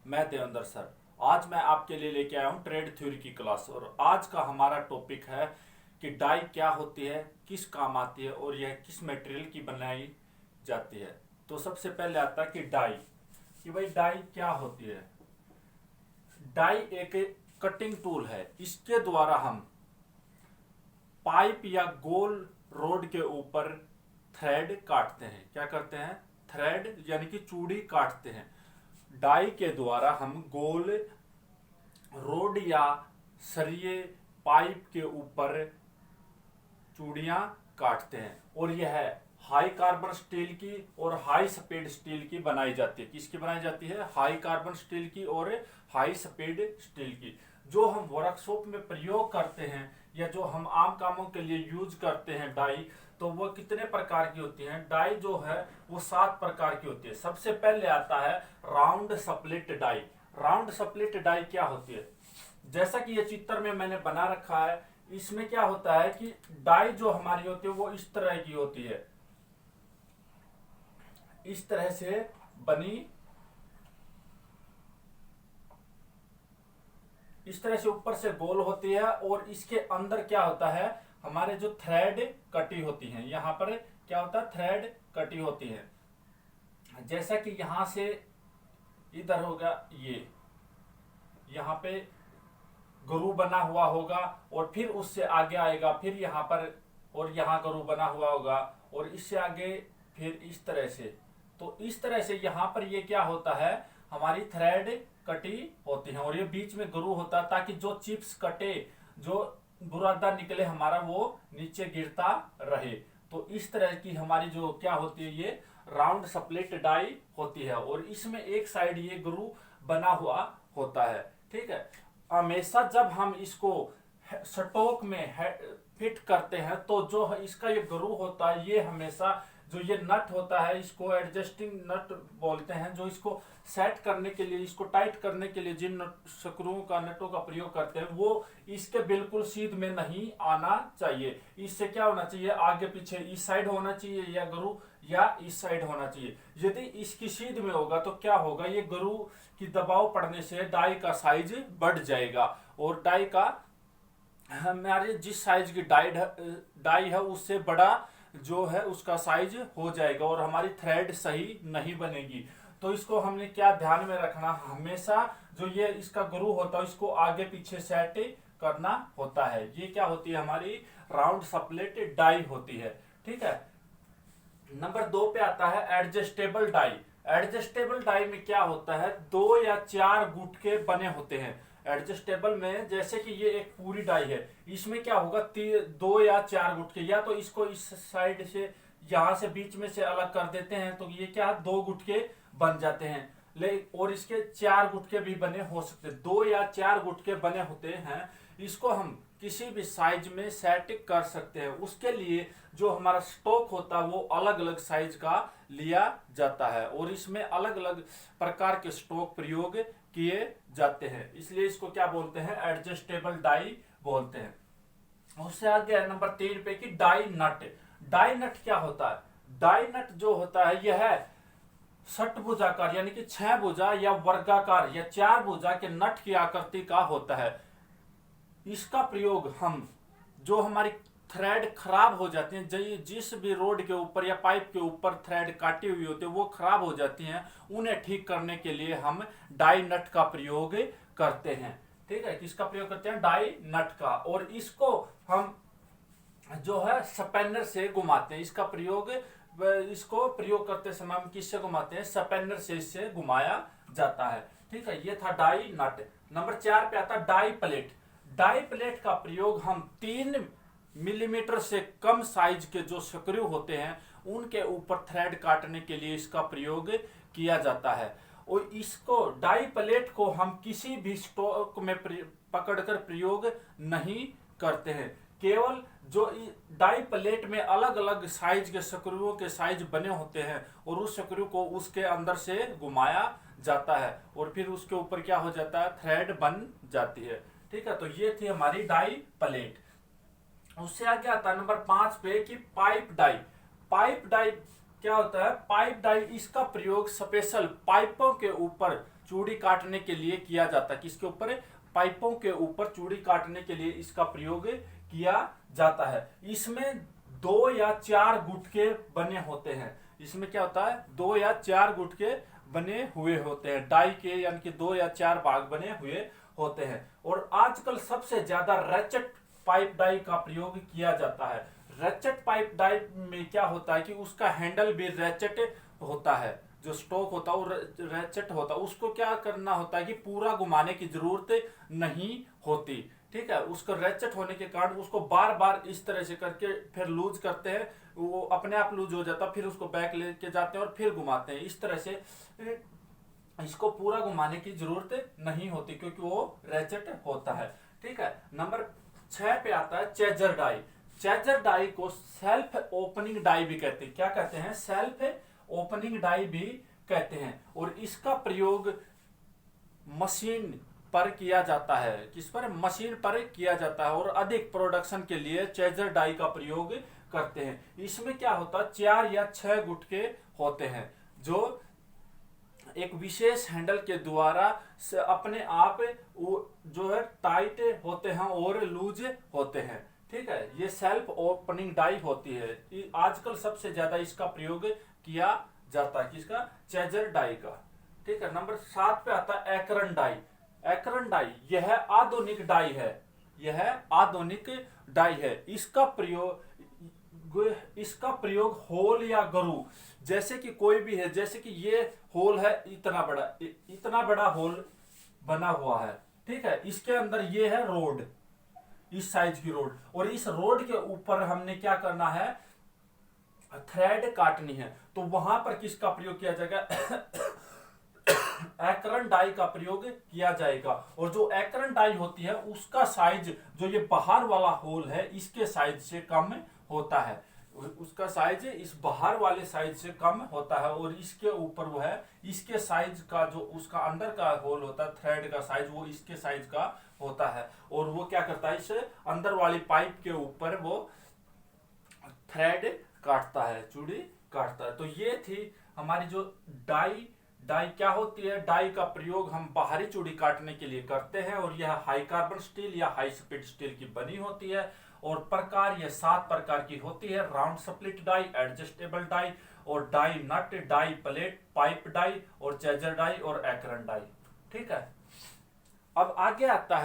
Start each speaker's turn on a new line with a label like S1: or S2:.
S1: मैं देवेंद्र सर। आज मैं आपके लिए लेके आया हूँ ट्रेड थ्योरी की क्लास। और आज का हमारा टॉपिक है कि डाई क्या होती है, किस काम आती है और यह किस मटेरियल की बनाई जाती है। तो सबसे पहले आता है कि डाई, कि भाई डाई क्या होती है। डाई एक कटिंग टूल है। इसके द्वारा हम पाइप या गोल रोड के ऊपर थ्रेड काटते हैं। क्या करते हैं? थ्रेड यानी कि चूड़ी काटते हैं। डाई के द्वारा हम गोल रोड या सरिये पाइप के ऊपर चूड़ियां काटते हैं। और यह हाई कार्बन स्टील की और हाई स्पीड स्टील की बनाई जाती है। किसकी बनाई जाती है? हाई कार्बन स्टील की और हाई स्पीड स्टील की। जो हम वर्कशॉप में प्रयोग करते हैं या जो हम आम कामों के लिए यूज करते हैं डाई, तो वो कितने प्रकार की होती हैं? डाई जो है वो 7 प्रकार की होती है। सबसे पहले आता है round split die. Round split die क्या होती है? जैसा कि ये चित्र में मैंने बना रखा है, इसमें क्या होता है कि डाई जो हमारी होती है वो इस तरह की होती है, इस तरह से बनी, इस तरह से ऊपर से गोल होती है। और इसके अंदर क्या होता है, हमारे जो थ्रेड कटी होती हैं। यहां पर क्या होता है? थ्रेड कटी होती है। जैसा कि यहां से इधर होगा, ये यहां पे गुरु बना हुआ होगा और फिर उससे आगे आएगा, फिर यहाँ पर और यहाँ गुरु बना हुआ होगा और इससे आगे फिर इस तरह से। तो इस तरह से यहाँ पर ये क्या होता है, हमारी थ्रेड कटी होती है और ये बीच में गुरु होता है ताकि जो चिप्स कटे, जो बुरादा निकले हमारा, वो नीचे गिरता रहे। तो इस तरह की हमारी जो क्या होती है, ये राउंड स्प्लिट डाई होती है। और इसमें एक साइड ये गुरु बना हुआ होता है। ठीक है। हमेशा जब हम इसको स्टोक में फिट करते हैं तो जो इसका ये ग्रू होता है, ये हमेशा जो ये नट होता है, इसको एडजस्टिंग नट बोलते हैं। जो इसको सेट करने के लिए, इसको टाइट करने के लिए जिन स्क्रूओं का, नटों का प्रयोग करते हैं, वो इसके बिल्कुल सीध में नहीं आना चाहिए। इससे क्या होना चाहिए, आगे पीछे इस साइड होना चाहिए या ग्रू, या इस साइड होना चाहिए। यदि इसकी सीध में होगा तो क्या होगा, ये ग्रू की दबाव पड़ने से डाई का साइज बढ़ जाएगा और डाई का, हमारे जिस साइज की डाई है उससे बड़ा जो है उसका साइज हो जाएगा और हमारी थ्रेड सही नहीं बनेगी। तो इसको हमने क्या ध्यान में रखना, हमेशा जो ये इसका ग्रू होता है इसको आगे पीछे सेट करना होता है। ये क्या होती है, हमारी राउंड स्प्लिट डाई होती है। ठीक है। नंबर 2 पे आता है एडजस्टेबल डाई। एडजस्टेबल डाई में क्या होता है, 2 या 4 गुटके बने होते हैं। एडजस्टेबल में जैसे कि ये एक पूरी डाई है, इसमें क्या होगा, 2 या 4 गुटके, या तो इसको इस साइड से, यहां से बीच में से अलग कर देते हैं तो ये क्या, 2 गुटके बन जाते हैं। और इसके 4 गुटके भी बने हो सकते हैं। 2 या 4 गुटके बने होते हैं। इसको हम किसी भी साइज में सेट कर सकते हैं। उसके लिए जो हमारा स्टॉक होता है वो अलग अलग साइज का लिया जाता है और इसमें अलग अलग प्रकार के स्टॉक प्रयोग किए जाते हैं। इसलिए इसको क्या बोलते हैं, एडजस्टेबल डाई बोलते हैं। उससे आगे है नंबर 3 पे कि डाई नट। डाई नट क्या होता है? डाई नट जो होता है यह षटभुजाकार यानी कि 6 भुजा या वर्गाकार या 4 भुजा के नट की आकृति का होता है। इसका प्रयोग हम, जो हमारी थ्रेड खराब हो जाती हैं, जिस भी रोड के ऊपर या पाइप के ऊपर थ्रेड काटी हुई होती है वो खराब हो जाती हैं, उन्हें ठीक करने के लिए हम डाई नट का प्रयोग करते हैं। ठीक है। किसका प्रयोग करते हैं? डाई नट का। और इसको हम जो है स्पैनर से घुमाते हैं। इसको प्रयोग करते समय हम किससे घुमाते हैं? स्पैनर से इससे घुमाया जाता है। ठीक है। ये था डाई नट। नंबर 4 पे आता है डाई प्लेट। डाई प्लेट का प्रयोग हम 3 मिलीमीटर से कम साइज के जो स्क्रू होते हैं उनके ऊपर थ्रेड काटने के लिए इसका प्रयोग किया जाता है। और इसको, डाई प्लेट को हम किसी भी स्टॉक में पकड़कर प्रयोग नहीं करते हैं। केवल जो डाई प्लेट में अलग अलग साइज के स्क्रूओं के साइज बने होते हैं और उस स्क्रू को उसके अंदर से घुमाया जाता है और फिर उसके ऊपर क्या हो जाता है, थ्रेड बन जाती है। ठीक है। तो ये थी हमारी डाई प्लेट। उससे आगे आता है नंबर 5 पे कि पाइप डाई। पाइप डाई क्या होता है? पाइप डाई, इसका प्रयोग स्पेशल पाइपों के ऊपर चूड़ी काटने के लिए किया जाता है। किसके ऊपर? पाइपों के ऊपर चूड़ी काटने के लिए इसका प्रयोग किया जाता है। इसमें 2 या 4 गुटके बने होते हैं। इसमें क्या होता है? 2 या 4 गुटके बने हुए होते हैं, डाई के, यानी कि 2 या 4 भाग बने हुए होते हैं। और आजकल सबसे ज्यादा रैचेट पाइप डाई का प्रयोग किया जाता है। रैचेट पाइप डाई में क्या होता है कि उसका हैंडल भी रैचेट होता है, जो स्टोक होता है वो रैचेट होता है। उसको क्या करना होता है कि पूरा घुमाने की जरूरत नहीं होती, ठीक है। उसको रैचेट होने के कारण उसको बार बार इस तरह से करके फिर लूज करते हैं, वो अपने आप लूज हो जाता है, फिर उसको बैक लेके जाते हैं और फिर घुमाते हैं। इस तरह से इसको पूरा घुमाने की जरूरत नहीं होती क्योंकि वो रैचेट होता है, ठीक है। नंबर 6 पे आता है चेजर डाई। चेजर डाई को सेल्फ ओपनिंग डाई भी कहते हैं। क्या कहते हैं? सेल्फ ओपनिंग डाई भी कहते हैं। और इसका प्रयोग मशीन पर किया जाता है। किस पर? मशीन पर किया जाता है। और अधिक प्रोडक्शन के लिए चेजर डाई का प्रयोग करते हैं। इसमें क्या होता है? 4 या 6 गुटके होते हैं जो एक विशेष हैंडल के द्वारा अपने आप जो है टाइट होते हैं और लूज होते हैं, ठीक है। ये सेल्फ ओपनिंग डाई होती है। आजकल सबसे ज्यादा इसका प्रयोग किया जाता है। किसका? चेजर डाई का, ठीक है। नंबर 7 पे आता है एकरन डाई। एकरन डाई यह आधुनिक डाई है। यह आधुनिक डाई है। इसका प्रयोग होल या गरू, जैसे कि कोई भी है, जैसे कि ये होल है, इतना बड़ा होल बना हुआ है, ठीक है। इसके अंदर ये है रोड, इस साइज की रोड, और इस रोड के ऊपर हमने क्या करना है? थ्रेड काटनी है। तो वहां पर किसका प्रयोग किया जाएगा? एकरन डाई का प्रयोग किया जाएगा। और जो एकरन डाई होती है उसका साइज, जो ये बाहर वाला होल है, इसके साइज से कम होता है। उसका साइज इस बाहर वाले साइज से कम होता है। और इसके ऊपर वो है, इसके साइज का जो उसका अंदर का होल होता है, थ्रेड का साइज, वो इसके साइज का होता है। और वो क्या करता है? इस अंदर वाली पाइप के ऊपर वो थ्रेड काटता है, चूड़ी काटता है। तो ये थी हमारी जो डाई क्या होती है? डाई का प्रयोग हम बाहरी चूड़ी काटने के लिए करते हैं। और यह हाई कार्बन स्टील या हाई स्पीड स्टील की बनी होती है। और प्रकार यह 7 प्रकार की होती है: round split die, adjustable die, और die nut, die plate, pipe die, और चेजर डाई, और एकरन डाई, ठीक है। अब आगे आता है